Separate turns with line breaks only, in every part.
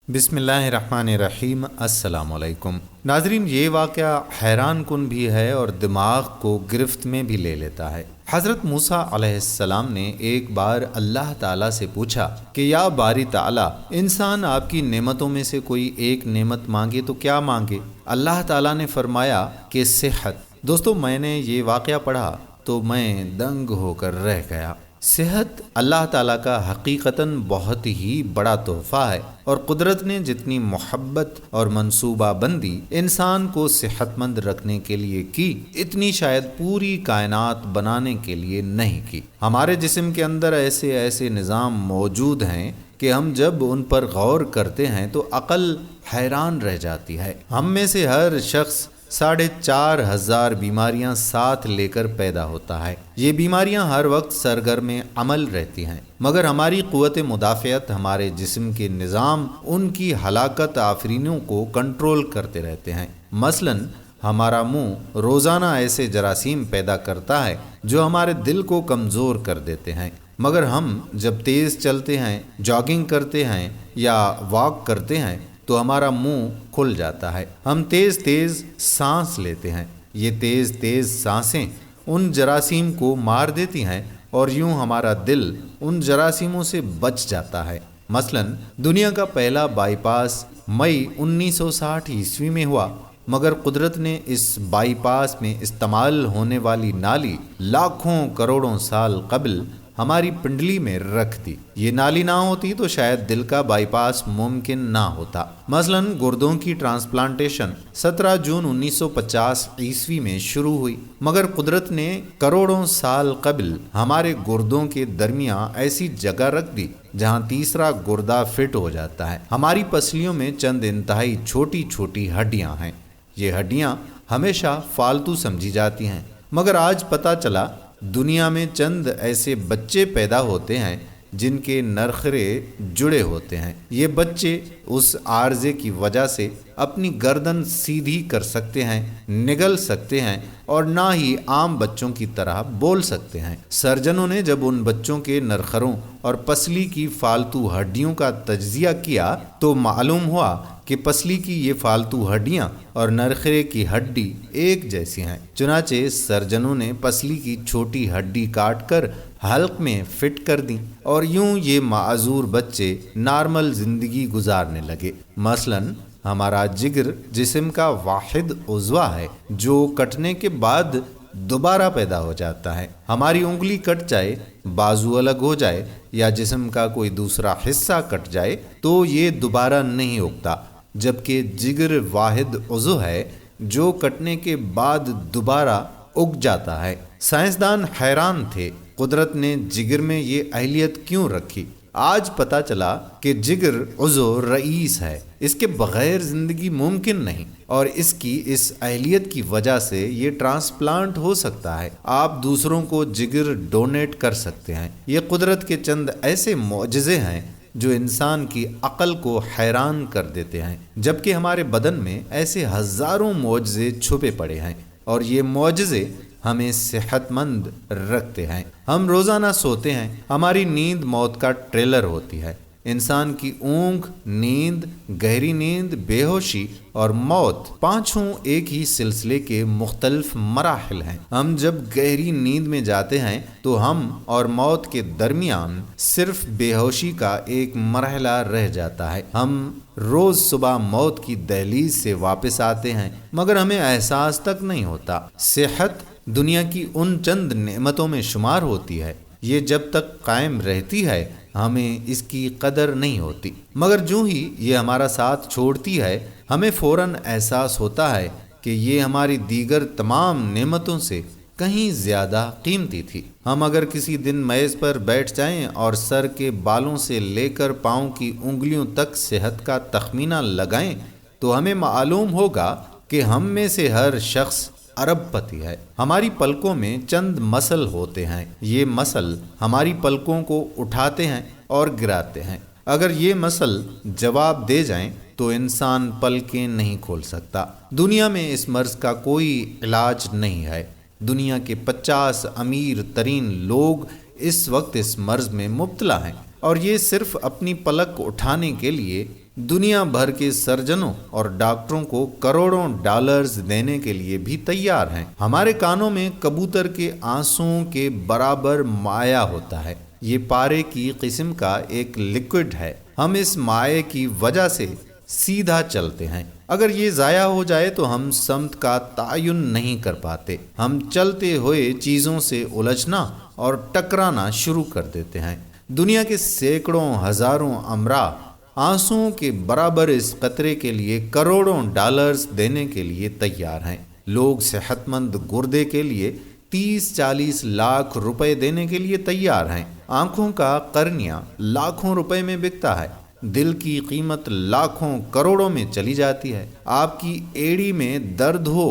बिस्मिल्लाहिर्रहमानिर्रहीम। अस्सलाम वालेकुम नाजरीन, ये वाक़या हैरान कुन भी है और दिमाग को गिरफ्त में भी ले लेता है। हज़रत मूसा अलैहिस्सलाम ने एक बार अल्लाह ताला से पूछा कि या बारी ताला, इंसान आपकी नेमतों में से कोई एक नेमत मांगे तो क्या मांगे? अल्लाह ताला ने फरमाया कि सेहत। दोस्तों, मैंने ये वाक़या पढ़ा तो मैं दंग होकर रह गया। सेहत अल्लाह ताला का हकीकतन बहुत ही बड़ा तोहफ़ा है और कुदरत ने जितनी मोहब्बत और मंसूबा बंदी इंसान को सेहतमंद रखने के लिए की, इतनी शायद पूरी कायनात बनाने के लिए नहीं की। हमारे जिस्म के अंदर ऐसे ऐसे निज़ाम मौजूद हैं कि हम जब उन पर गौर करते हैं तो अक़ल हैरान रह जाती है। हम में से हर शख्स 4,500 बीमारियां साथ लेकर पैदा होता है। ये बीमारियां हर वक्त सरगर्म अमल रहती हैं, मगर हमारी क़ुव्वत मुदाफ़ियत, हमारे जिस्म के निज़ाम उनकी हलाकत आफरीनों को कंट्रोल करते रहते हैं। मसलन हमारा मुंह रोज़ाना ऐसे जरासीम पैदा करता है जो हमारे दिल को कमज़ोर कर देते हैं, मगर हम जब तेज़ चलते हैं, जॉगिंग करते हैं या वॉक करते हैं तो हमारा मुंह खुल जाता है। हम तेज़ तेज़ सांस लेते हैं। ये तेज़ तेज़ सांसें उन जरासीम को मार देती हैं और यूं हमारा दिल उन जरासीमों से बच जाता है। मसलन दुनिया का पहला बाईपास मई 1960 ईस्वी में हुआ, मगर कुदरत ने इस बाईपास में इस्तेमाल होने वाली नाली लाखों करोड़ों साल कबल हमारी पिंडली में रख दी। ये नाली ना होती तो शायद दिल का बाईपास मुमकिन ना होता। मसलन गुर्दों की ट्रांसप्लांटेशन 17 जून 1950 ईस्वी में शुरू हुई, मगर कुदरत ने करोड़ों साल कबल हमारे गुर्दों के दरमियान ऐसी जगह रख दी जहां तीसरा गुर्दा फिट हो जाता है। हमारी पसलियों में चंद इंतहाई छोटी छोटी हड्डियां हैं। ये हड्डियां हमेशा फालतू समझी जाती हैं, मगर आज पता चला दुनिया में चंद ऐसे बच्चे पैदा होते हैं जिनके नरखरे जुड़े होते हैं। ये बच्चे उस आर्जे की वजह से अपनी गर्दन सीधी कर सकते हैं, निगल सकते हैं और ना ही आम बच्चों की तरह बोल सकते हैं। सर्जनों ने जब उन बच्चों के नरखरों और पसली की फालतू हड्डियों का तज्जिया किया तो मालूम हुआ कि पसली की ये फालतू हड्डियां और नरखरे की हड्डी एक जैसी हैं। चुनाचे सर्जनों ने पसली की छोटी हड्डी काट कर हल्क में फिट कर दी और यूं ये माजूर बच्चे नॉर्मल जिंदगी गुजारने लगे। मसलन हमारा जिगर जिस्म का वाहिद उज़्वा है जो कटने के बाद दोबारा पैदा हो जाता है। हमारी उंगली कट जाए, बाजू अलग हो जाए या जिस्म का कोई दूसरा हिस्सा कट जाए तो ये दोबारा नहीं उगता, जबकि जिगर वाहिद उज़्व है जो कटने के बाद दोबारा उग जाता है। साइंसदान हैरान थे, कुदरत ने जिगर में ये अहलियत क्यों रखी। आज पता चला कि जिगर उज़्व रईस है, इसके बगैर ज़िंदगी मुमकिन नहीं और इसकी इस अहलियत की वजह से ये ट्रांसप्लांट हो सकता है। आप दूसरों को जिगर डोनेट कर सकते हैं। ये कुदरत के चंद ऐसे मौजज़े हैं जो इंसान की अक़ल को हैरान कर देते हैं, जबकि हमारे बदन में ऐसे हज़ारों मौजज़े छुपे पड़े हैं और ये मौजज़े हमें सेहतमंद रखते हैं। हम रोज़ाना सोते हैं, हमारी नींद मौत का ट्रेलर होती है। इंसान की ऊँघ, नींद, गहरी नींद, बेहोशी और मौत पांचों एक ही सिलसिले के मुख्तलिफ मराहिल हैं। हम जब गहरी नींद में जाते हैं तो हम और मौत के दरमियान सिर्फ बेहोशी का एक मरहला रह जाता है। हम रोज सुबह मौत की दहलीज से वापस आते हैं, मगर हमें एहसास तक नहीं होता। सेहत दुनिया की उन चंद नेमतों में शुमार होती है, ये जब तक कायम रहती है हमें इसकी कदर नहीं होती, मगर जो ही ये हमारा साथ छोड़ती है हमें फ़ौरन एहसास होता है कि ये हमारी दीगर तमाम नेमतों से कहीं ज़्यादा कीमती थी। हम अगर किसी दिन मेज़ पर बैठ जाएं और सर के बालों से लेकर पाँव की उंगलियों तक सेहत का तखमीना लगाएं तो हमें मालूम होगा कि हम में से हर शख्स अरबपति है। हमारी पलकों में चंद मसल होते हैं। ये मसल हमारी पलकों को उठाते हैं और गिराते हैं। अगर ये मसल जवाब दे जाएं तो इंसान पलकें नहीं खोल सकता। दुनिया में इस मर्ज का कोई इलाज नहीं है। दुनिया के 50 अमीर तरीन लोग इस वक्त इस मर्ज में मुब्तला हैं और ये सिर्फ अपनी पलक उठाने के लिए دنیا بھر کے سرجنوں اور ڈاکٹروں کو کروڑوں ڈالرز دینے کے لیے بھی تیار ہیں۔ ہمارے کانوں میں کبوتر کے آنسوؤں کے برابر مائع ہوتا ہے۔ یہ پارے کی قسم کا ایک لیکوڈ ہے۔ ہم اس مائع کی وجہ سے سیدھا چلتے ہیں۔ اگر یہ ضائع ہو جائے تو ہم سمت کا تعین نہیں کر پاتے۔ ہم چلتے ہوئے چیزوں سے الجھنا اور ٹکرانا شروع کر دیتے ہیں۔ دنیا کے سینکڑوں ہزاروں امراء آنسوؤں کے برابر اس قطرے کے لیے کروڑوں ڈالرز دینے کے لیے تیار ہیں۔ لوگ صحت مند گردے کے لیے 30-40 لاکھ روپے دینے کے لیے تیار ہیں۔ آنکھوں کا قرنیہ لاکھوں روپے میں بکتا ہے۔ دل کی قیمت لاکھوں کروڑوں میں چلی جاتی ہے۔ آپ کی ایڑی میں درد ہو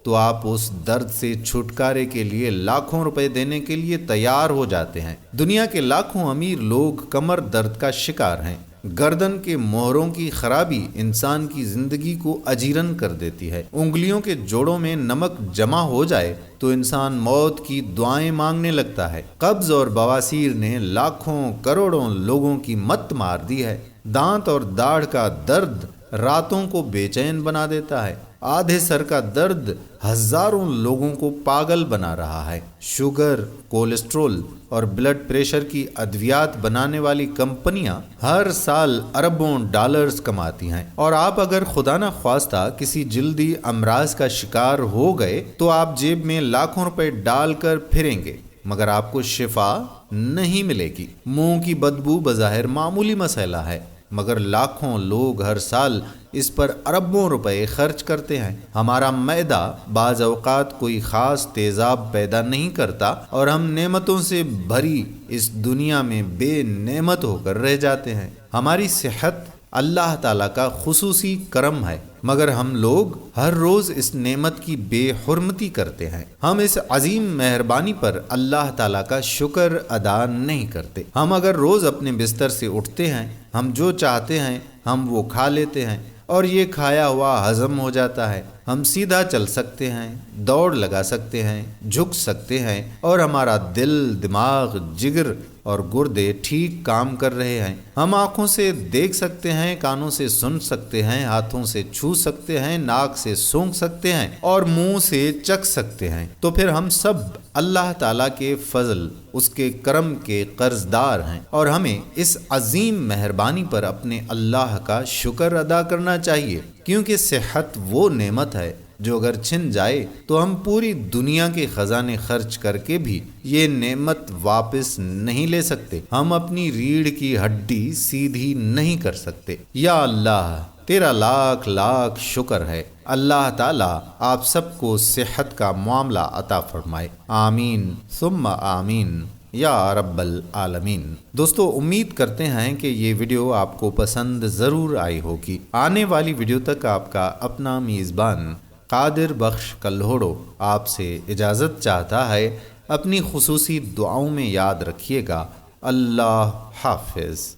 تو آپ اس درد سے چھٹکارے کے لیے لاکھوں روپے دینے کے لیے تیار ہو جاتے ہیں۔ دنیا کے لاکھوں امیر لوگ کمر درد کا شکار ہیں۔ گردن کے موہروں کی خرابی انسان کی زندگی کو اجیرن کر دیتی ہے۔ انگلیوں کے جوڑوں میں نمک جمع ہو جائے تو انسان موت کی دعائیں مانگنے لگتا ہے۔ قبض اور بواسیر نے لاکھوں کروڑوں لوگوں کی مت مار دی ہے۔ دانت اور داڑھ کا درد راتوں کو بے چین بنا دیتا ہے۔ آدھے سر کا درد ہزاروں لوگوں کو پاگل بنا رہا ہے۔ شوگر، کولیسٹرول اور بلڈ پریشر کی ادویات بنانے والی کمپنیاں ہر سال اربوں ڈالرز کماتی ہیں، اور آپ اگر خدا نہ خواستہ کسی جلدی امراض کا شکار ہو گئے تو آپ جیب میں لاکھوں روپے ڈال کر پھریں گے، مگر آپ کو شفا نہیں ملے گی۔ منہ کی بدبو بظاہر معمولی مسئلہ ہے، مگر لاکھوں لوگ ہر سال اس پر اربوں روپے خرچ کرتے ہیں۔ ہمارا معدہ بعض اوقات کوئی خاص تیزاب پیدا نہیں کرتا اور ہم نعمتوں سے بھری اس دنیا میں بے نعمت ہو کر رہ جاتے ہیں۔ ہماری صحت اللہ تعالیٰ کا خصوصی کرم ہے، مگر ہم لوگ ہر روز اس نعمت کی بے حرمتی کرتے ہیں۔ ہم اس عظیم مہربانی پر اللہ تعالیٰ کا شکر ادا نہیں کرتے۔ ہم اگر روز اپنے بستر سے اٹھتے ہیں، ہم جو چاہتے ہیں ہم وہ کھا لیتے ہیں اور یہ کھایا ہوا ہضم ہو جاتا ہے۔ ہم سیدھا چل سکتے ہیں، دوڑ لگا سکتے ہیں، جھک سکتے ہیں، اور ہمارا دل، دماغ، جگر اور گردے ٹھیک کام کر رہے ہیں۔ ہم آنکھوں سے دیکھ سکتے ہیں، کانوں سے سن سکتے ہیں، ہاتھوں سے چھو سکتے ہیں، ناک سے سونگھ سکتے ہیں اور منہ سے چکھ سکتے ہیں۔ تو پھر ہم سب اللہ تعالیٰ کے فضل، اس کے کرم کے قرض دار ہیں، اور ہمیں اس عظیم مہربانی پر اپنے اللہ کا شکر ادا کرنا چاہیے، کیونکہ صحت وہ نعمت ہے جو اگر چھن جائے تو ہم پوری دنیا کے خزانے خرچ کر کے بھی یہ نعمت واپس نہیں لے سکتے۔ ہم اپنی ریڑھ کی ہڈی سیدھی نہیں کر سکتے۔ یا اللہ، تیرا لاکھ لاکھ شکر ہے۔ اللہ تعالیٰ آپ سب کو صحت کا معاملہ عطا فرمائے۔ آمین ثم آمین یا رب العالمین۔ دوستو، امید کرتے ہیں کہ یہ ویڈیو آپ کو پسند ضرور آئی ہوگی۔ آنے والی ویڈیو تک آپ کا اپنا میزبان قادر بخش کلہوڑو آپ سے اجازت چاہتا ہے۔ اپنی خصوصی دعاؤں میں یاد رکھیے گا۔ اللہ حافظ۔